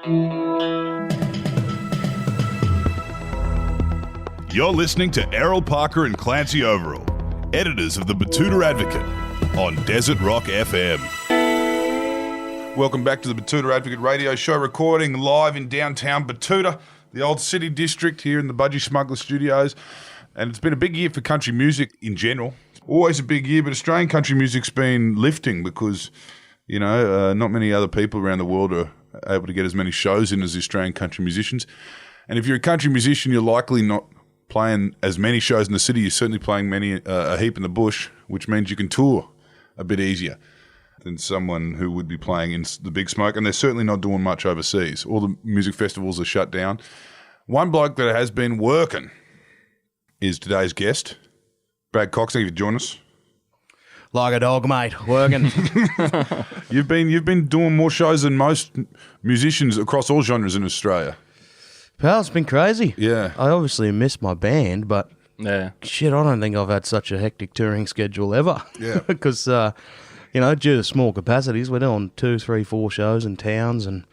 You're listening to Errol Parker and Clancy Overall, editors of the Batuta Advocate, on Desert Rock FM. Welcome back to the Batuta Advocate radio show, recording live in downtown Batuta, the old city district here in the Budgie Smuggler Studios. And it's been a big year for country music in general. Always a big year, but Australian country music's been lifting because, you know, not many other people around the world are able to get as many shows in as the Australian country musicians. And if you're a country musician, you're likely not playing as many shows in the city. You're certainly playing a heap in the bush, which means you can tour a bit easier than someone who would be playing in the big smoke. And they're certainly not doing much overseas. All the music festivals are shut down. One bloke that has been working is today's guest, Brad Coxy. You join us. Like a dog, mate, working. You've been doing more shows than most musicians across all genres in Australia. Pal, it's been crazy. Yeah. I obviously missed my band, but shit, I don't think I've had such a hectic touring schedule ever. Yeah. Because, you know, due to small capacities, we're doing 2, 3, 4 shows in towns, and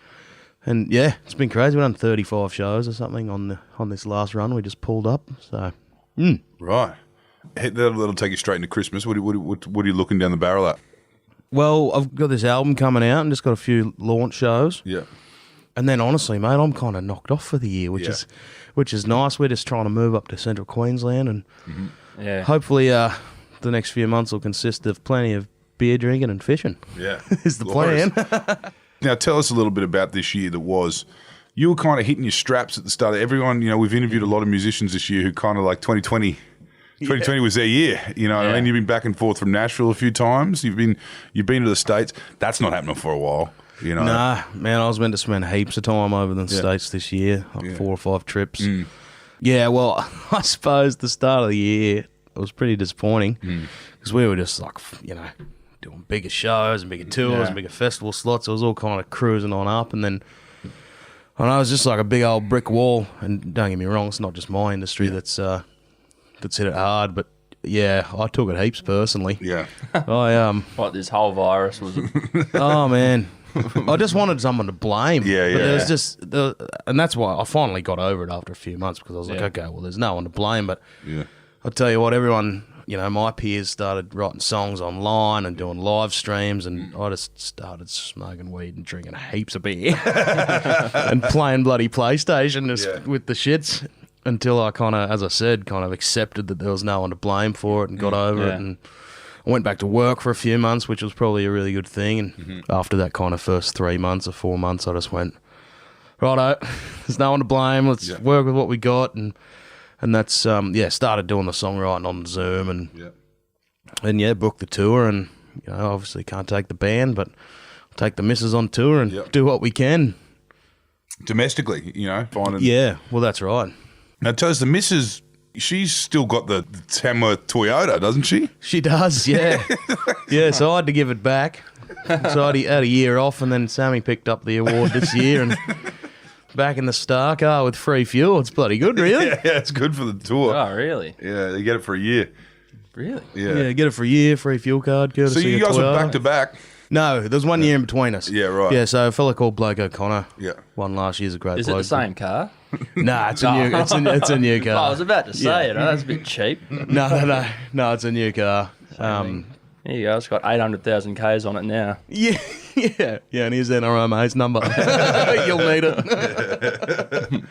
yeah, it's been crazy. We've done 35 shows or something on this last run we just pulled up. So, Right. That'll take you straight into Christmas. What are you looking down the barrel at? Well, I've got this album coming out and just got a few launch shows. Yeah. And then, honestly, mate, I'm kind of knocked off for the year, which is nice. We're just trying to move up to central Queensland, and hopefully the next few months will consist of plenty of beer drinking and fishing. Yeah. is the plan. Now, tell us a little bit about this year that was. You were kind of hitting your straps at the start. Everyone, you know, we've interviewed a lot of musicians this year who kind of like 2020 was their year. You know what I mean? You've been back and forth from Nashville a few times. You've been to the States. That's not happening for a while. You know? Nah, man, I was meant to spend heaps of time over in the States this year, like 4 or 5 trips. Yeah, well, I suppose the start of the year it was pretty disappointing because we were just like, you know, doing bigger shows and bigger tours and bigger festival slots. It was all kind of cruising on up, and then I know it was just like a big old brick wall. And don't get me wrong, it's not just my industry that's hit it hard, but yeah, I took it heaps personally. Yeah. Like this whole virus was. Oh man. I just wanted someone to blame. Yeah. But there was just, and that's why I finally got over it after a few months, because I was like, okay, well, there's no one to blame. But I'll tell you what, everyone, you know, my peers started writing songs online and doing live streams, and I just started smoking weed and drinking heaps of beer and playing bloody PlayStation with the shits until I kind of, as I said, kind of accepted that there was no one to blame for it and got over it. And I went back to work for a few months, which was probably a really good thing. And after that kind of first 3 months or 4 months, I just went, righto, there's no one to blame. Let's work with what we got. And that's, started doing the songwriting on Zoom and booked the tour. And, you know, obviously can't take the band, but I'll take the missus on tour and do what we can. Domestically, you know. Yeah, well, that's right. Now, tell us, the missus, she's still got the Tamworth Toyota, doesn't she? She does, yeah. Yeah, so I had to give it back. So I had a year off, and then Sammy picked up the award this year, and back in the star car with free fuel. It's bloody good, really. Yeah, it's good for the tour. Oh, really? Yeah, you get it for a year. Really? Yeah, get it for a year, free fuel card. So you guys were back to back? No, there's 1 year in between us. Yeah, right. Yeah, so a fella called Blake O'Connor won last year's a great bloke. Is it the same car? Nah, it's a new car. I was about to say it. That's a bit cheap. No, it's a new car. There you go. It's got 800,000 Ks on it now. Yeah, and here's NRMA's number. You'll need it.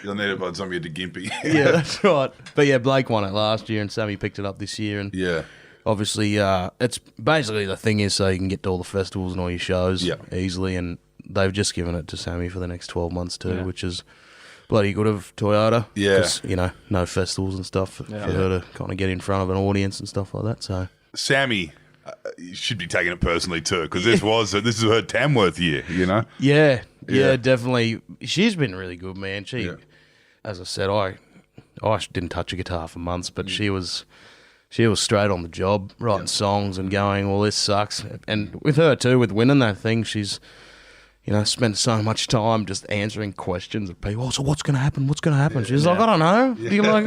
You'll need it by the time you get to Gympie. Yeah, that's right. But yeah, Blake won it last year, and Sammy picked it up this year. And obviously, it's basically the thing is so you can get to all the festivals and all your shows easily, and they've just given it to Sammy for the next 12 months too, which is bloody good of Toyota. Yeah. Because, you know, no festivals and stuff for her to kind of get in front of an audience and stuff like that. So Sammy should be taking it personally too, because this is her Tamworth year, you know? Yeah, definitely. She's been really good, man. She, as I said, I didn't touch a guitar for months, but she was straight on the job, writing songs and going, well, this sucks. And with her too, with winning that thing, she's, you know, spent so much time just answering questions of people. Oh, so what's going to happen? What's going to happen? She's like, I don't know. You're like,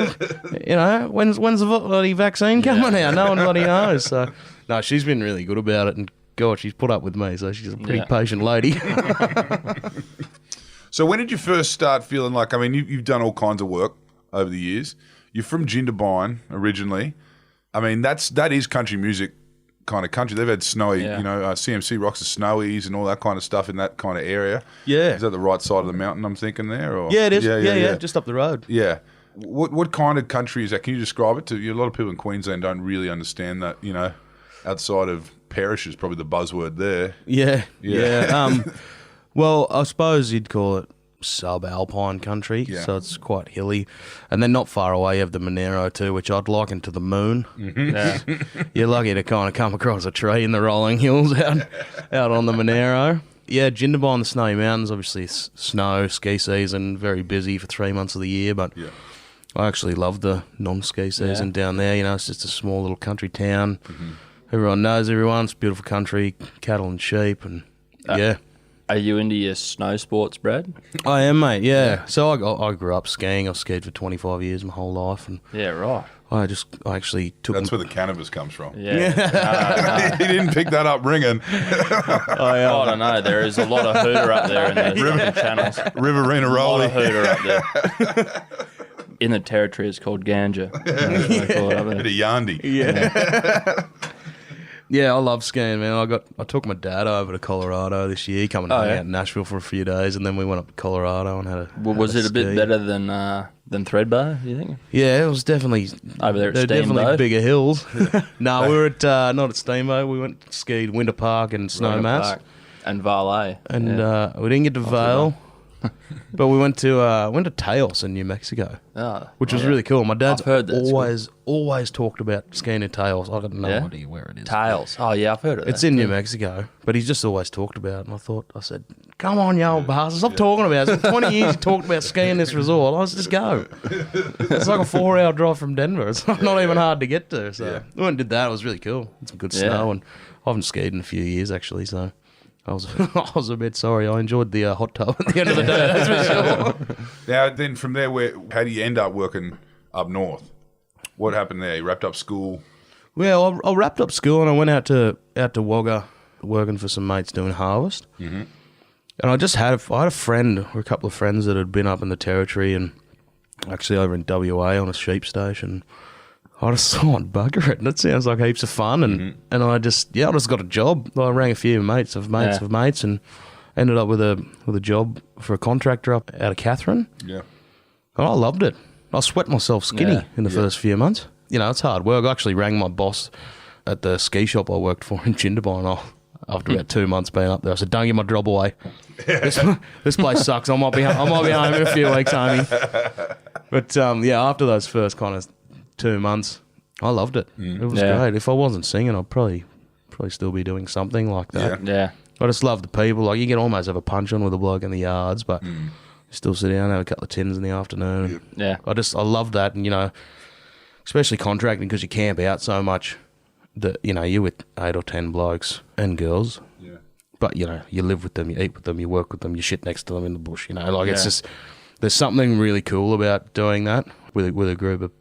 you know, when's the bloody vaccine coming out? No one bloody knows. So, no, she's been really good about it. And God, she's put up with me. So she's a pretty patient lady. So when did you first start feeling like, I mean, you've done all kinds of work over the years. You're from Jindabyne originally. I mean, that is country music kind of country. They've had snowy, CMC rocks the snowies and all that kind of stuff in that kind of area. Yeah. Is that the right side of the mountain I'm thinking there? Or? Yeah, it is. Yeah, just up the road. Yeah. What kind of country is that? Can you describe it to you? A lot of people in Queensland don't really understand that, outside of parish is probably the buzzword there. Yeah. Well, I suppose you'd call it subalpine country, so it's quite hilly. And then not far away you have the Monero too, which I'd liken to the moon. Mm-hmm. Yeah. You're lucky to kind of come across a tree in the rolling hills out on the Monero. Yeah, Jindabyne, the Snowy Mountains, obviously snow, ski season, very busy for 3 months of the year, but I actually love the non-ski season down there. It's just a small little country town. Mm-hmm. Everyone knows everyone. It's beautiful country, cattle and sheep, and Are you into your snow sports, Brad? I am, mate, yeah. So I grew up skiing. I've skied for 25 years my whole life. And yeah, right. I actually took... That's where the cannabis comes from. Yeah. He didn't pick that up ringing. I don't know. There is a lot of hooter up there in those channels. Riverina Rolly. A lot of hooter up there. In the territory, it's called ganja. Bit of Yandi. Yeah. Yeah, I love skiing, man. I took my dad over to Colorado this year, coming out in Nashville for a few days, and then we went up to Colorado and had a. Well, was it a bit better than Threadbar? Do you think? Yeah, it was definitely over there. At definitely Steamboat. Bigger hills. No, we were at not at Steamboat. We went skied Winter Park and Snowmass and Valet, and we didn't get to Vail. But we went to Taos in New Mexico, which was really cool. My dad's always talked about skiing in Taos. I got no idea where it is. Taos. Oh yeah, I've heard of it. It's in New Mexico, but he's just always talked about it. And I said, come on, you old bastard, stop talking about it. It's been 20 years you talked about skiing this resort. Let's just go. It's like a 4-hour drive from Denver. It's not even hard to get to. So we went and did that. It was really cool. It's some good snow, and I haven't skied in a few years actually, so... I was a bit sorry. I enjoyed the hot tub at the end of the day, that's for sure. Now, then from there, how do you end up working up north? What happened there? You wrapped up school? Well, I wrapped up school and I went out to Wagga working for some mates doing harvest. Mm-hmm. And I had a friend, or a couple of friends that had been up in the territory and actually over in WA on a sheep station. I just thought, bugger it. That sounds like heaps of fun. And I just got a job. I rang a few mates of mates and ended up with a job for a contractor up out of Katherine. Yeah. And I loved it. I sweat myself skinny in the first few months. It's hard work. I actually rang my boss at the ski shop I worked for in Jindabyne after about 2 months being up there. I said, don't give my job away. This place sucks. I might be home in a few weeks, homie. But after those first kind of 2 months, I loved it. It was great. If I wasn't singing, I'd probably still be doing something like that. Yeah. I just love the people. Like, you can almost have a punch on with a bloke in the yards, but you still sit down and have a couple of tins in the afternoon. Yeah. I love that, and especially contracting, because you camp out so much that you're with 8 or 10 blokes and girls. Yeah. But you live with them, you eat with them, you work with them, you shit next to them in the bush. It's just there's something really cool about doing that with a group of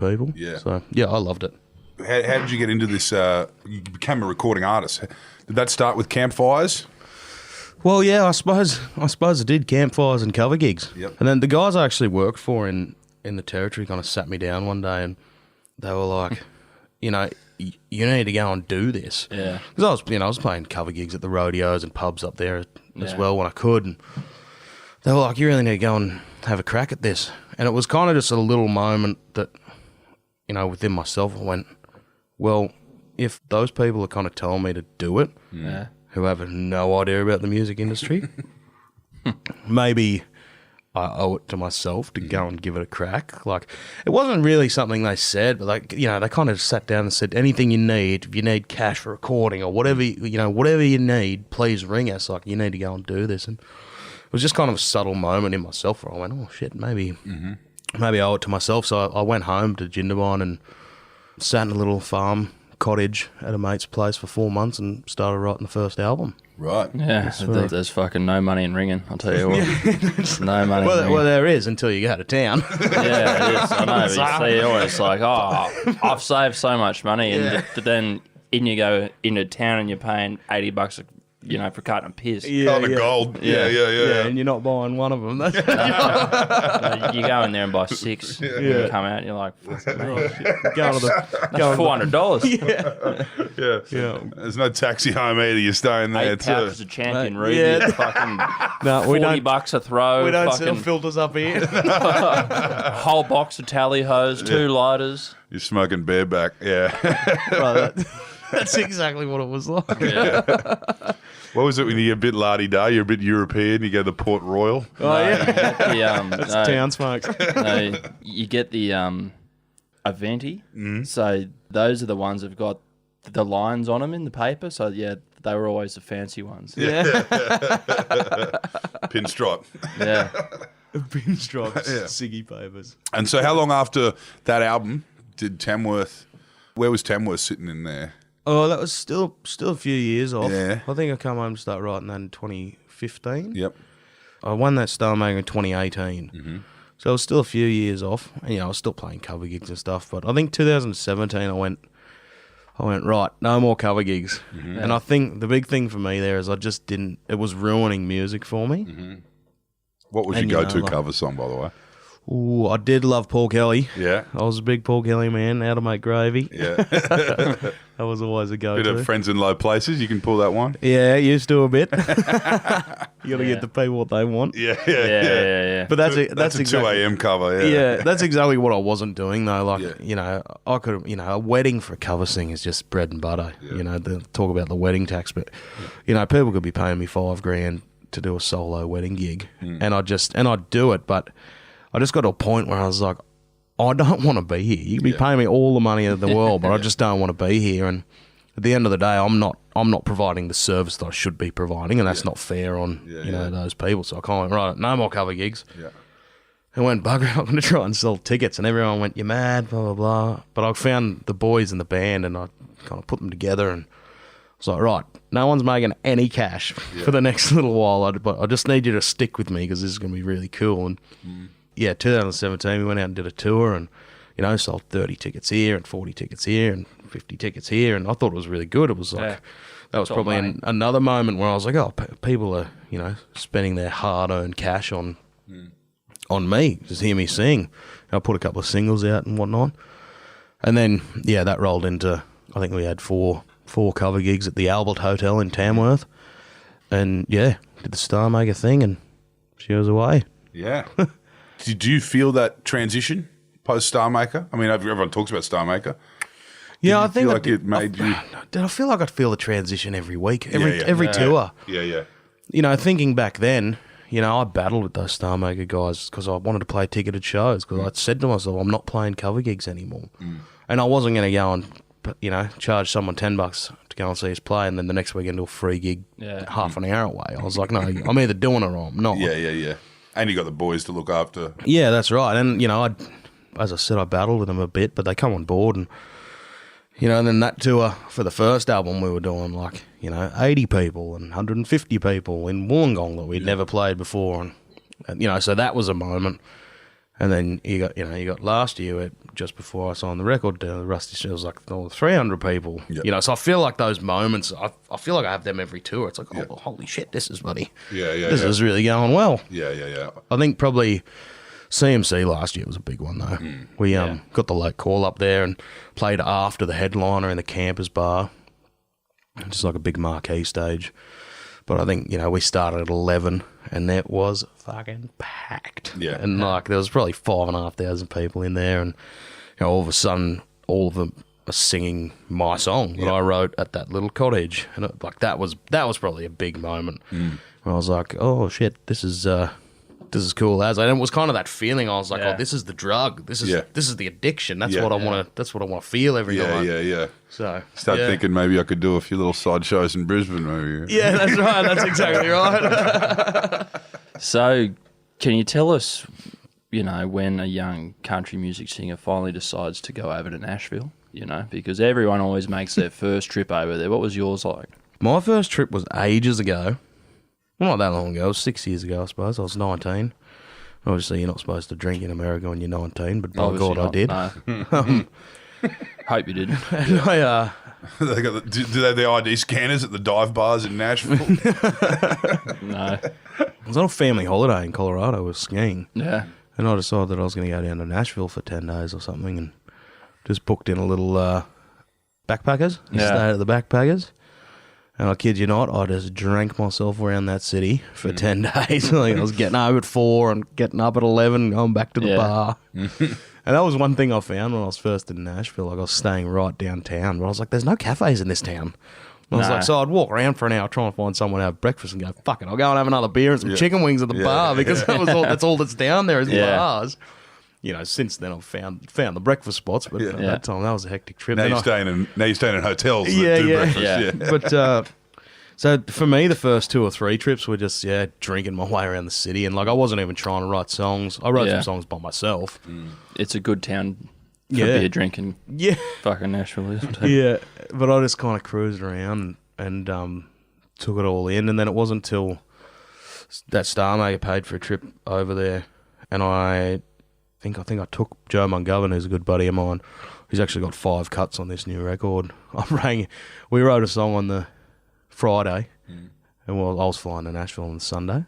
people. Yeah. So, I loved it. How did you get into this? You became a recording artist. Did that start with campfires? Well, yeah, I suppose I did campfires and cover gigs. Yep. And then the guys I actually worked for in the territory kind of sat me down one day and they were like, you need to go and do this. Yeah. Because I was playing cover gigs at the rodeos and pubs up there as well when I could. And they were like, you really need to go and have a crack at this. And it was kind of just a little moment that, within myself, I went, well, if those people are kind of telling me to do it, who have no idea about the music industry, maybe I owe it to myself to go and give it a crack. Like, it wasn't really something they said, but they kind of sat down and said, anything you need, if you need cash for recording or whatever, whatever you need, please ring us. Like, you need to go and do this. And it was just kind of a subtle moment in myself where I went, oh shit, maybe I owe it to myself. So I went home to Jindabyne and sat in a little farm cottage at a mate's place for 4 months and started writing the first album. Right. Yeah, there's fucking no money in ringing, I'll tell you what. No money in ringing. Well, there is until you go to town. Yeah, it is. I know. But you see, always like, I've saved so much money. And then you go into town and you're paying $80 for cutting a piss. Gold. Yeah. And you're not buying one of them. That's You go in there and buy 6. You come out and you're like, fuck me. go to the $400. yeah. There's no taxi home either. You're staying there 8 too. pouches of champion ruby. Yeah. Fucking No, we don't. $40 a throw. We don't fucking sell filters up here. whole box of tally hose, 2 lighters. You're smoking bareback. Yeah. Right, that's exactly what it was like. Yeah. What was it when you get a bit la-di-da? You're a bit European. You go to the Port Royal. Oh, yeah. That's Town smokes. No, you get the Aventi. So those are the ones that have got the lines on them in the paper. So yeah, they were always the fancy ones. Yeah. Pinstripe. Yeah. Pinstripes, Siggy papers. And so how long after that album did Tamworth... Where was Tamworth sitting in there? Oh, that was still a few years off. Yeah. I think I come home to start writing that in 2015. Yep. I won that Star Maker in 2018. So it was still a few years off. And, I was still playing cover gigs and stuff. But I think 2017 I went, right, no more cover gigs. And I think the big thing for me there is I just didn't... It was ruining music for me. What was your go-to cover song, by the way? Ooh, I did love Paul Kelly. Yeah. I was a big Paul Kelly man. How to Make Gravy. Yeah. That was always a go-to. Bit of Friends in Low Places. You can pull that one. Yeah, used to a bit. You got to get the people what they want. Yeah. But that's a exactly, 2 a.m. cover. Yeah, that's exactly what I wasn't doing though. Like, I could, a wedding for a cover sing is just bread and butter. Yeah. They talk about the wedding tax, but people could be paying me $5,000 to do a solo wedding gig, and I'd do it, but I just got to a point where I was like, I don't want to be here. You can be paying me all the money in the world, but I just don't want to be here. And at the end of the day, I'm not providing the service that I should be providing, and that's not fair on those people. So I kind of went, right, no more cover gigs. Yeah. And went, bugger, I'm going to try and sell tickets. And everyone went, you're mad, blah, blah, blah. But I found the boys in the band, and I kind of put them together, and I was like, right, no one's making any cash for the next little while, but I just need you to stick with me because this is going to be really cool. And 2017, we went out and did a tour and, sold 30 tickets here and 40 tickets here and 50 tickets here. And I thought it was really good. It was like, that was probably another moment where I was like, oh, people are, spending their hard-earned cash on me. Just hear me sing. I put a couple of singles out and whatnot. And then, that rolled into, I think we had four cover gigs at the Albert Hotel in Tamworth. And, did the Star Maker thing and she was away. Yeah. Did you feel that transition post Star Maker? I mean, everyone talks about Star Maker. Yeah, I think it made you. Did I feel like I'd feel the transition every week, every tour? Yeah. Thinking back then, I battled with those Star Maker guys because I wanted to play ticketed shows because I said to myself, I'm not playing cover gigs anymore, and I wasn't going to go and charge someone $10 to go and see us play, and then the next weekend do a free gig half an hour away. I was like, no, I'm either doing it or I'm not. Yeah. And you got the boys to look after. Yeah, that's right. And, as I said, I battled with them a bit, but they come on board. And, and then that tour for the first album, we were doing 80 people and 150 people in Wollongong that we'd never played before. And, so that was a moment. And then you got last year, just before I signed the record, Rusty Shield was like 300 people. Yep. So I feel like those moments, I feel like I have them every tour. It's like, oh, holy shit, this is bloody. This is really going well. Yeah. I think probably CMC last year was a big one though. We got the late call up there and played after the headliner in the Campers Bar, just like a big marquee stage. But I think, we started at 11 and it was fucking packed. Yeah. And there was probably 5,500 people in there, and all of a sudden all of them are singing my song that I wrote at that little cottage. And that was probably a big moment. Where I was like, oh shit, this is cool as. And it was kind of that feeling. I was like, oh, this is the drug. This is the addiction. That's what I want to. That's what I want to feel every night. Yeah. So start thinking maybe I could do a few little side shows in Brisbane. Maybe. Yeah, that's right. That's exactly right. So, can you tell us, when a young country music singer finally decides to go over to Nashville? Because everyone always makes their first trip over there. What was yours like? My first trip was ages ago. Well, not that long ago. It was 6 years ago, I suppose. I was 19. Obviously, you're not supposed to drink in America when you're 19, but by God, I did. No. Hope you didn't. And They got do they have the ID scanners at the dive bars in Nashville? No. I was on a family holiday in Colorado with skiing. Yeah. And I decided that I was going to go down to Nashville for 10 days or something and just booked in a little backpackers. Stayed at the backpackers. And I kid you not, I just drank myself around that city for 10 days. Like I was getting home at 4 and getting up at 11 and going back to the bar. And that was one thing I found when I was first in Nashville. Like I was staying right downtown. But I was like, there's no cafes in this town. I was like, so I'd walk around for an hour trying to find someone to have breakfast and go, fuck it, I'll go and have another beer and some chicken wings at the bar because that's all that's down there is bars. You know, since then I've found the breakfast spots, but at that time that was a hectic trip. Now you're staying in hotels that do breakfast. Yeah. But so for me, the first 2 or 3 trips were just drinking my way around the city, and like I wasn't even trying to write songs. I wrote some songs by myself. It's a good town for beer drinking. Yeah, fucking Nashville, isn't it? Yeah, but I just kind of cruised around and took it all in, and then it wasn't until that Star Maker paid for a trip over there, and I think I took Joe Mungovern, who's a good buddy of mine. He's actually got 5 cuts on this new record. We wrote a song on the Friday, and I was flying to Nashville on the Sunday,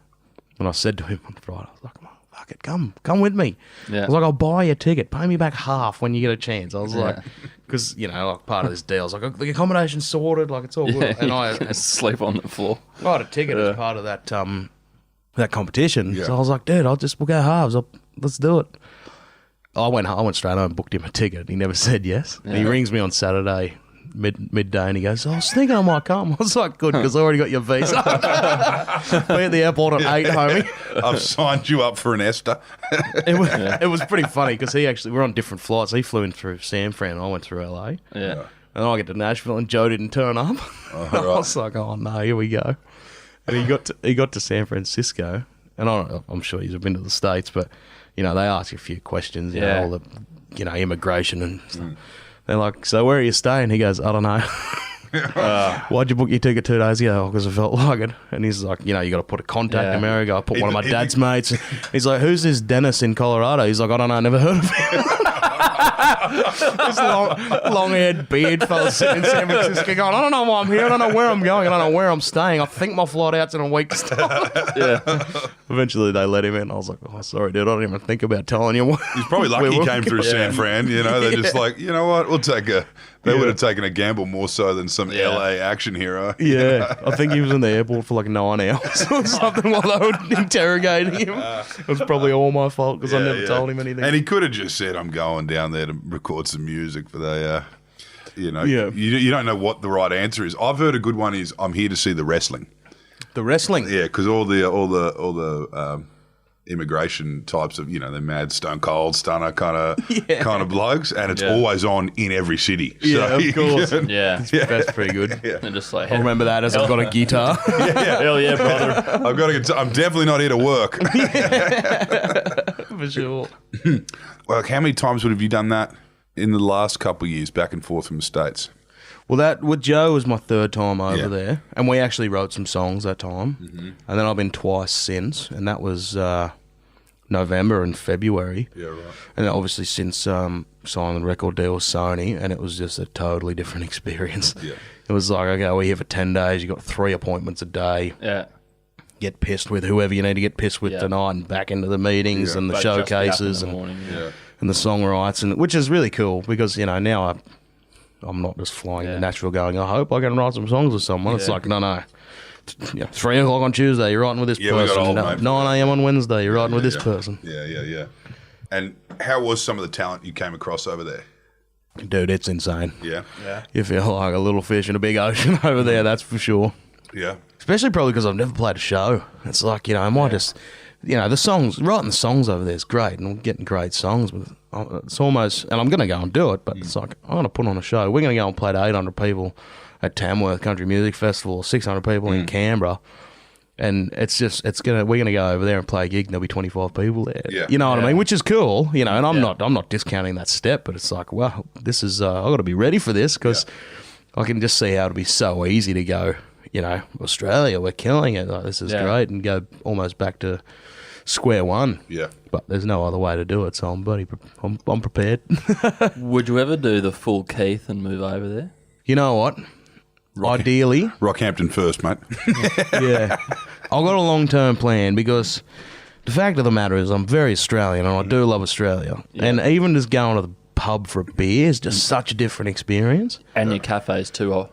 and I said to him on Friday, I was like, fuck it, come with me. I was like, I'll buy you a ticket, pay me back half when you get a chance. I was like, because, you know, like part of this deal, I was like, the accommodation's sorted, like it's all good. And I sleep on the floor. I had a ticket as part of that that competition, so I was like, dude, we'll go halves, let's do it. I went straight home and booked him a ticket. He never said yes. And he rings me on Saturday midday and he goes, I was thinking I might come. I was like, good, because I already got your visa. Be at the airport at 8, homie. I've signed you up for an Esther. It was pretty funny because we're on different flights. He flew in through San Fran and I went through LA. Yeah. And I get to Nashville and Joe didn't turn up. I was like, oh no, here we go. And he got to San Francisco, and I'm sure you've been to the States, but you know, they ask you a few questions, you know, all the, you know, immigration and stuff. They're like, so where are you staying? He goes, I don't know. Why'd you book your ticket 2 days ago? Because I felt like it. And he's like, you know, you got to put a contact in America. I put one of my dad's mates. He's like, who's this Dennis in Colorado? He's like, I don't know, never heard of him. This long-haired beard fella sitting in San Francisco going, I don't know why I'm here. I don't know where I'm going. I don't know where I'm staying. I think my flight out's in a week's time. Eventually they let him in. I was like, oh, sorry, dude. I didn't even think about telling you. He's probably lucky he came through San Fran. You know, they're just like, you know what? We'll take a... They would have taken a gamble more so than some LA action hero. Yeah. I think he was in the airport for like 9 hours or something while they were interrogating him. It was probably all my fault because I never told him anything. And he could have just said, I'm going down there to record some music for the, you know, you don't know what the right answer is. I've heard a good one is, I'm here to see the wrestling. The wrestling? Yeah, because all the immigration types of, you know, the mad stone cold stunner kind of blokes, and it's always on in every city. Yeah, so, of course. That's pretty good. And just like, I'll remember that as I've got a guitar. Hell yeah, brother. I'm definitely not here to work. For sure. Well, how many times have you done that in the last couple of years, back and forth from the States? Well, that with Joe was my 3rd time over there, and we actually wrote some songs that time, and then I've been twice since, and that was November and February. Yeah, right. And then obviously since signing the record deal with Sony, and it was just a totally different experience. Yeah. It was like, okay, we're here for 10 days, you got 3 appointments a day. Yeah. Get pissed with whoever you need to get pissed with tonight, and back into the meetings and the showcases and the songwrites, and which is really cool because, you know, now I'm not just flying to Nashville going, I hope I can write some songs with someone. It's like, no. 3 o'clock on Tuesday, you're writing with this person. 9 a.m. on Wednesday, you're writing with this person. Yeah. And how was some of the talent you came across over there? Dude, it's insane. Yeah. You feel like a little fish in a big ocean over there, that's for sure. Yeah. Especially probably because I've never played a show. It's like, you know, I might just, you know, writing the songs over there is great, and I'm getting great songs, but it's almost, and I'm going to go and do it, but it's like, I'm going to put on a show. We're going to go and play to 800 people at Tamworth Country Music Festival, 600 people in Canberra, and we're going to go over there and play a gig, and there'll be 25 people there. Yeah. You know what I mean? Which is cool, you know, and I'm not discounting that step, but it's like, well, this is, I've got to be ready for this, because I can just see how it'll be so easy to go, you know, Australia, we're killing it. Like, this is great, and go almost back to square one. Yeah. But there's no other way to do it, so I'm prepared. Would you ever do the full Keith and move over there? You know what? Ideally, Rockhampton first, mate. yeah. I've got a long-term plan because the fact of the matter is I'm very Australian and I do love Australia. Yeah. And even just going to the pub for a beer is just such a different experience. And your cafes too,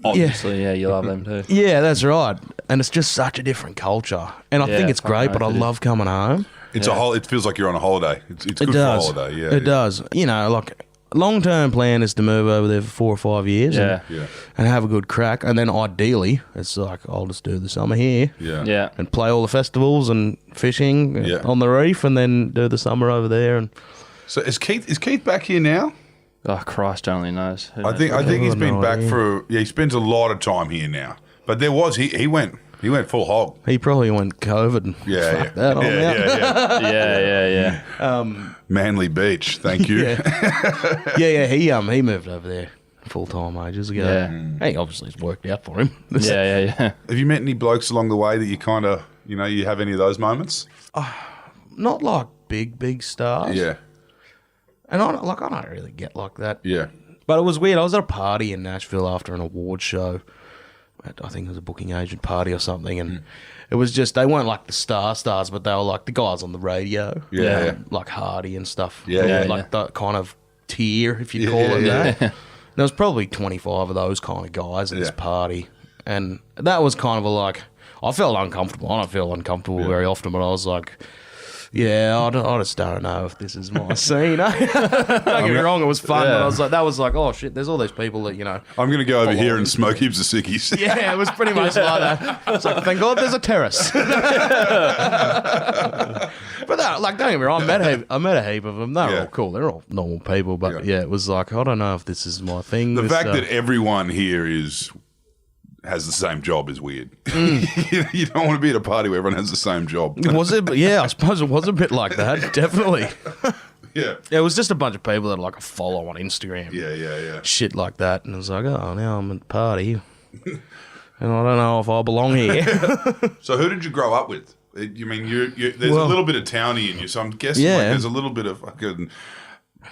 obviously. Yeah, you love them too. Yeah, that's right. And it's just such a different culture. And I think it's great, but I love coming home. It's it feels like you're on a holiday. It's good for a holiday, yeah. It does. You know, like... Long-term plan is to move over there for 4 or 5 years and have a good crack. And then ideally, it's like, I'll just do the summer here and play all the festivals and fishing on the reef and then do the summer over there. And so is Keith back here now? Oh, Christ only knows. I think he's been back for... Yeah, he spends a lot of time here now. But there was... He went full hog. He probably went COVID and fuck that on out. Yeah. Manly Beach, thank you. He moved over there full time ages ago. Yeah. Hey, obviously it's worked out for him. Yeah. Have you met any blokes along the way that you kind of, you have any of those moments? Not like big stars. Yeah. And I don't really get like that. Yeah. But it was weird. I was at a party in Nashville after an award show. I think it was a booking agent party or something, and it was just, they weren't like the stars, but they were like the guys on the radio, like Hardy and stuff, like that kind of tier, if you call it that. There was probably 25 of those kind of guys at this party, and that was kind of I felt uncomfortable. I don't feel uncomfortable very often, but I was like, I just don't know if this is my scene. Don't get me wrong, it was fun, but I was like, oh shit, there's all these people that, I'm going to go over here and smoke heaps of sickies. Yeah, it was pretty much like that. I was like, thank God there's a terrace. But don't get me wrong, I met a heap of them. They're all cool. They're all normal people, but it was like, I don't know if this is my thing. The fact that everyone here has the same job is weird. You don't want to be at a party where everyone has the same job. Was it? Yeah, I suppose it was a bit like that. Definitely. Yeah. It was just a bunch of people that I follow on Instagram. Yeah. Shit like that. And it was like, oh, now I'm at the party. And I don't know if I belong here. So who did you grow up with? You mean, there's a little bit of townie in you, so I'm guessing there's a little bit of fucking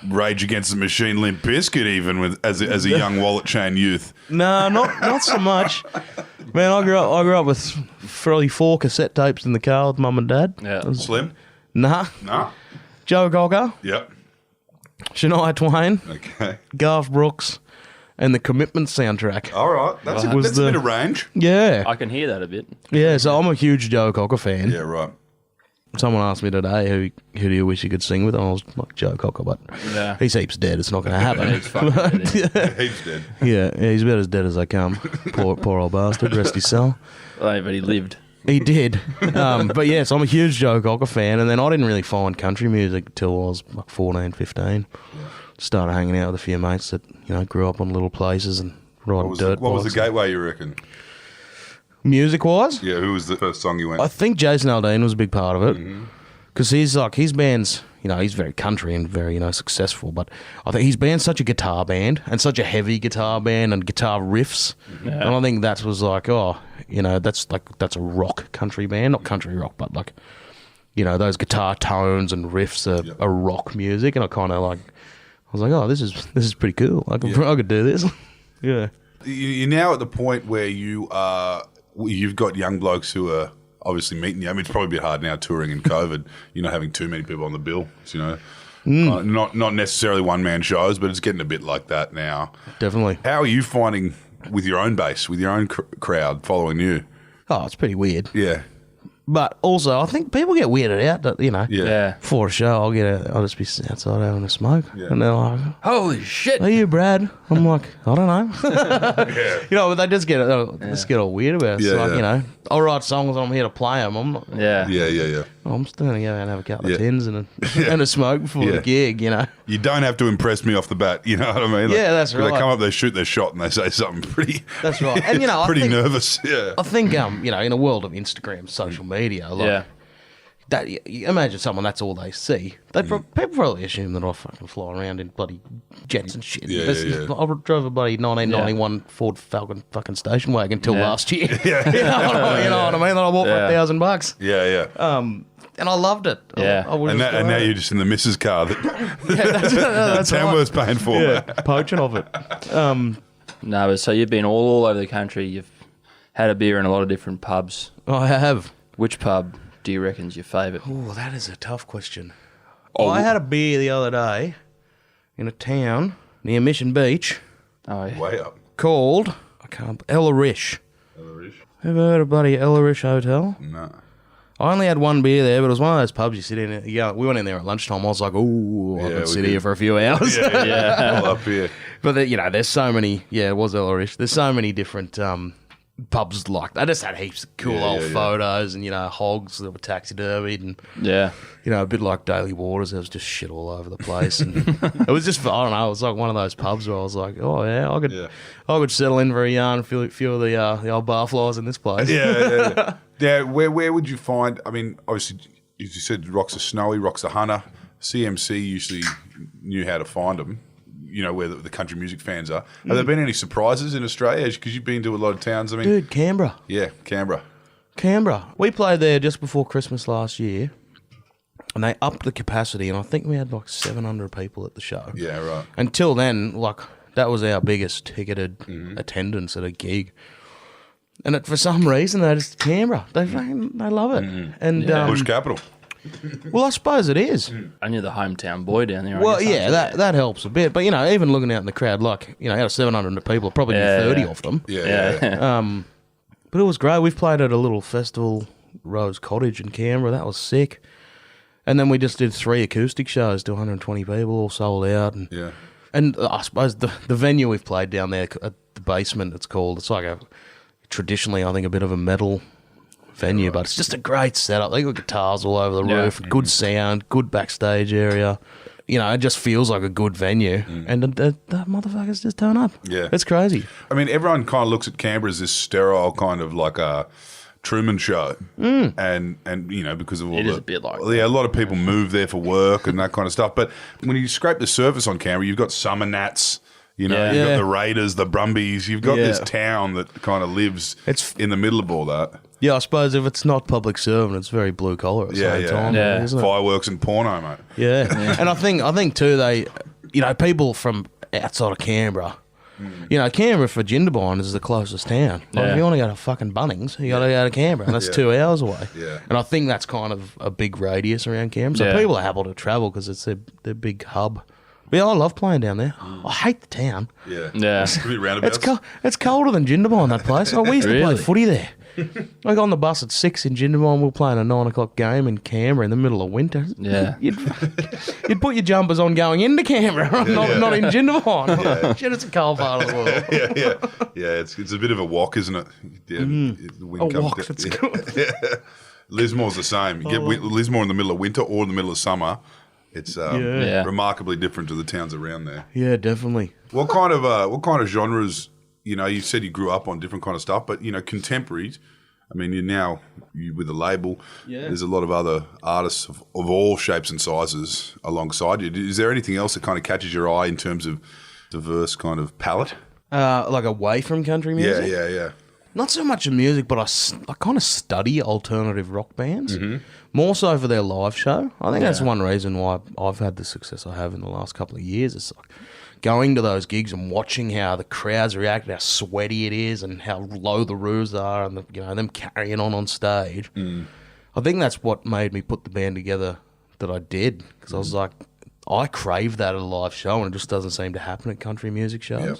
Rage Against the Machine, Limp Bizkit, even as a young wallet chain youth. No, not so much. Man, I grew up with 4 cassette tapes in the car with mum and dad. Yeah. Slim? Nah. Joe Cocker. Yep. Shania Twain. Okay. Garth Brooks. And the Commitment soundtrack. All right. That's a bit of range. Yeah. I can hear that a bit. Yeah, so I'm a huge Joe Cocker fan. Yeah, right. Someone asked me today, who do you wish you could sing with? And I was like, Joe Cocker, but he's heaps dead. It's not going to happen. He's fucking dead. He's dead. Yeah, he's about as dead as I come. Poor old bastard. Rest his soul. Oh, but he lived. He did. But yes, I'm a huge Joe Cocker fan. And then I didn't really find country music until I was like 14, 15. Started hanging out with a few mates that, grew up on little places and riding dirt bikes. What was the gateway, you reckon? Music-wise? Yeah, who was the first song you went? I think Jason Aldean was a big part of it. Because his band's, he's very country and very, successful. But I think his band's such a guitar band and such a heavy guitar band and guitar riffs. Yeah. And I think that was like, that's a rock country band. Not country rock, but like, those guitar tones and riffs are rock music. And I kind of I was like, oh, this is pretty cool. I could do this. Yeah. You're now at the point where you've got young blokes who are obviously meeting you. I mean, it's probably a bit hard now touring in COVID, having too many people on the bill, not necessarily one-man shows, but it's getting a bit like that now. Definitely. How are you finding with your own base, with your own crowd following you? Oh, it's pretty weird. Yeah. But also, I think people get weirded out that, before a show, I'll just be outside having a smoke. Yeah. And they're like, holy shit. Are you Brad? I'm like, I don't know. But they just get all weird about it. It's I'll write songs, I'm here to play them. I'm not. Yeah. I'm still going to go out and have a couple of tins and a smoke before the gig, You don't have to impress me off the bat, you know what I mean? That's right. They come up, they shoot their shot and they say something pretty... That's right. And, pretty nervous, I think, in a world of Instagram, social media, that you imagine someone that's all they see. People probably assume that I fucking fly around in bloody jets and shit. I drove a bloody 1991 Ford Falcon fucking station wagon till last year. You know what I mean? That I bought for $1,000. Yeah. And I loved it. Yeah. And now you're just in the missus car that that's Tamworth's paying for. Poaching of it. No, but so you've been all over the country. You've had a beer in a lot of different pubs. I have. Which pub do you reckon's your favourite? Oh, that is a tough question. I had a beer the other day in a town near Mission Beach Oh, yeah. Way up. called Ellarish. Ever heard of bloody Ellarish Hotel? No. I only had one beer there, but it was one of those pubs you sit in. Yeah, we went in there at lunchtime. I was like, "Ooh, I could sit here for a few hours." Yeah. All up here. But there's so many. Yeah, it was Ellarish. There's so many different pubs like that. I just had heaps of cool old photos and hogs that were taxidermied and Yeah. a bit like Daily Waters. There was just shit all over the place, and it was just I don't know. It was like one of those pubs where I was like, "Oh yeah, I could settle in for a yarn, few of the old barflies in this place." Yeah. Yeah, where would you find? I mean, obviously, as you said, rocks are snowy, rocks are hunter. CMC usually knew how to find them. Where the country music fans are. Have there been any surprises in Australia? Because you've been to a lot of towns. I mean, Dude, Canberra. Yeah, Canberra. We played there just before Christmas last year, and they upped the capacity, and I think we had like 700 people at the show. Yeah, right. Until then, that was our biggest ticketed attendance at a gig. And for some reason, they just Canberra. They love it. And Bush capital. well, I suppose it is. And you're the hometown boy down there. Well, yeah, that helps a bit. But even looking out in the crowd, out of 700 people, probably 30 of them. Yeah. But it was great. We've played at a little festival, Rose Cottage in Canberra. That was sick. And then we just did 3 acoustic shows to 120 people, all sold out. And I suppose the venue we've played down there at the basement, it's called. It's like traditionally, I think, a bit of a metal venue, but it's just a great setup. They got guitars all over the roof, good sound, good backstage area. It just feels like a good venue, and the motherfuckers just turn up. Yeah. It's crazy. I mean, everyone kind of looks at Canberra as this sterile kind of like a Truman Show, and because of all It is a bit like a lot of people move there for work and that kind of stuff. But when you scrape the surface on Canberra, you've got Summer Nats. You've got the Raiders, the Brumbies. You've got this town that kind of lives in the middle of all that. Yeah, I suppose if it's not public servant, it's very blue collar at the same time. Yeah. Isn't it? Fireworks and porno, mate. Yeah. And I think too, they, people from outside of Canberra, Canberra for Jindabyne is the closest town. If you want to go to fucking Bunnings, you got to go to Canberra, and that's 2 hours away. Yeah. And I think that's kind of a big radius around Canberra. So people are happy to travel because it's their big hub. But yeah, I love playing down there. I hate the town. Yeah. Yeah. A bit roundabouts. It's colder than Jindabyne, that place. We used to play Really? footy there. I got on the bus at 6 in Jindabyne. We were playing a 9 o'clock game in Canberra in the middle of winter. Yeah. You'd put your jumpers on going into Canberra, not in Jindabyne. Shit, it's a cold part of the world. Yeah, it's a bit of a walk, isn't it? Yeah, the wind comes walk, down. that's good. Lismore's the same. You get Lismore in the middle of winter or in the middle of summer. It's remarkably different to the towns around there. Yeah, definitely. What kind of genres? You said you grew up on different kind of stuff, but contemporaries. I mean, you with a label. Yeah. There's a lot of other artists of all shapes and sizes alongside you. Is there anything else that kind of catches your eye in terms of diverse kind of palette? Like away from country music? Yeah. Not so much in music, but I kind of study alternative rock bands, more so for their live show. I think that's one reason why I've had the success I have in the last couple of years. It's like going to those gigs and watching how the crowds react, how sweaty it is, and how low the roofs are, and them carrying on stage. I think that's what made me put the band together that I did, because I was like, I crave that at a live show, and it just doesn't seem to happen at country music shows. Yep.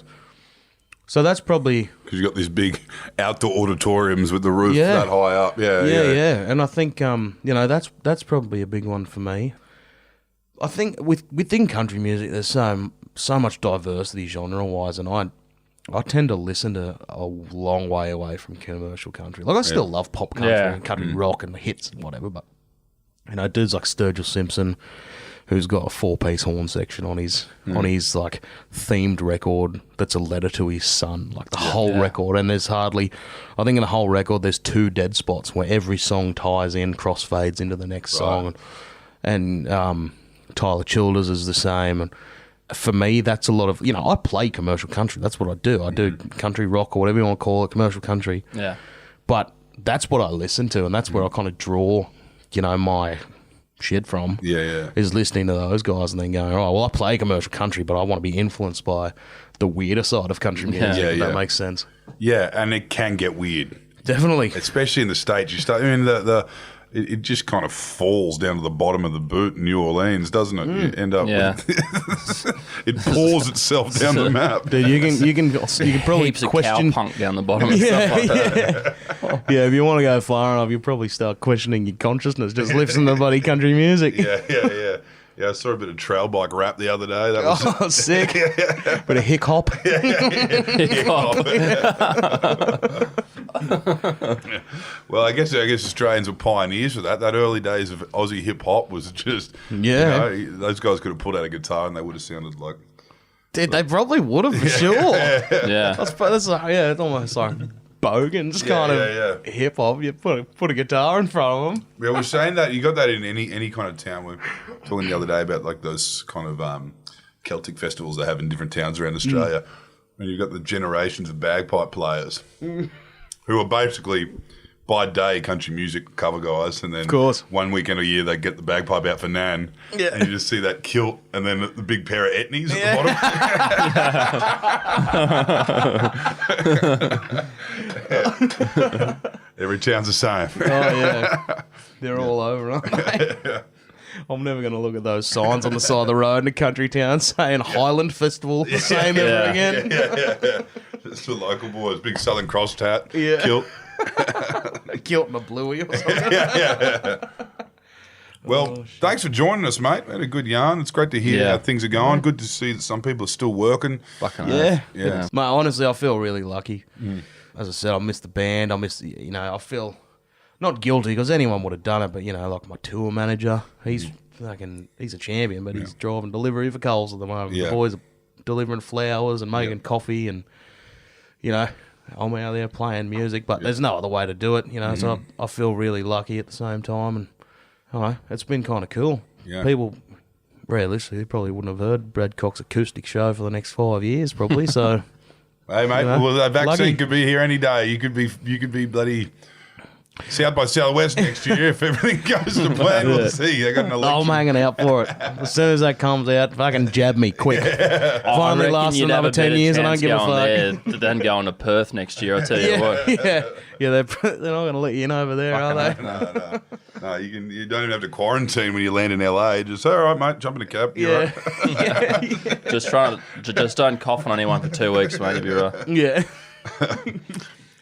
So that's probably... Because you've got these big outdoor auditoriums with the roof that high up. Yeah. And I think, that's probably a big one for me. I think within country music, there's so much diversity genre-wise, and I tend to listen to a long way away from commercial country. Like, I still love pop country and country rock and hits and whatever, but, dudes like Sturgill Simpson, who's got a 4-piece horn section on his like themed record that's a letter to his son, like the whole record. And there's I think in the whole record there's 2 dead spots where every song ties in, crossfades into the next song. And Tyler Childers is the same. And for me, that's a lot of, I play commercial country. That's what I do. I do country rock or whatever you want to call it, commercial country. Yeah. But that's what I listen to, and that's where I kind of draw, shit from. Yeah. Is listening to those guys and then going, oh, well, I play commercial country, but I want to be influenced by the weirder side of country music. Yeah, if yeah. That makes sense. Yeah, and it can get weird. Definitely. Especially in the States. It just kind of falls down to the bottom of the boot in New Orleans, doesn't it? You end up with it pours itself down the map. Dude, you can probably Heaps question of cowpunk down the bottom and stuff like that. Yeah, if you want to go far enough, you probably start questioning your consciousness just listening to bloody country music. Yeah, I saw a bit of trail bike rap the other day. That was sick. Bit of hick hop. Well, I guess Australians were pioneers for that. That early days of Aussie hip hop was just those guys could have pulled out a guitar and they would have sounded like. Dude, they probably would have for sure. Yeah. That's it's almost like Bogan's kind of hip hop. You put a guitar in front of them. Yeah, we're saying that you got that in any kind of town. We were talking the other day about like those kind of Celtic festivals they have in different towns around Australia, and you've got the generations of bagpipe players who are basically by day country music cover guys, and then of course, one weekend a year they get the bagpipe out for Nan, and you just see that kilt and then the big pair of etnies at the bottom. Every town's the same. Oh yeah, they're all over, aren't they? I'm never going to look at those signs on the side of the road in a country town saying Highland Festival the same ever again. Yeah. It's the local boys, big Southern Cross hat, kilt. A kilt and a bluey or something. Well, thanks for joining us, mate. We had a good yarn. It's great to hear how things are going. Good to see that some people are still working. Fucking yeah. Mate, honestly, I feel really lucky. As I said, I miss the band. I I feel not guilty because anyone would have done it, but, like my tour manager, he's a champion, but he's driving delivery for Coles at the moment. The boys are delivering flowers and making coffee and, I'm out there playing music, but there's no other way to do it, so I feel really lucky at the same time, and it's been kind of cool. Yeah. People, realistically, probably wouldn't have heard Brad Cox's acoustic show for the next 5 years, probably, so... Hey, mate, well, that vaccine could be here any day. You could be bloody... South by Southwest next year if everything goes to plan. We'll see. They got an election. I'm hanging out for it. As soon as that comes out, fucking jab me quick. Finally lasts another 10 years and I don't give a fuck. Then going to Perth next year, I'll tell you what. Yeah, they're not going to let you in over there, are they? No. You don't even have to quarantine when you land in LA. Just all right, mate. Jump in a cab. You're right. Just don't cough on anyone for 2 weeks, mate. You'll be right. Yeah.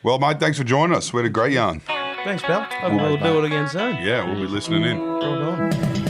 Well, mate, thanks for joining us. We had a great yarn. Thanks, pal. Hope we'll do it again soon. Yeah, we'll be listening in. Right on.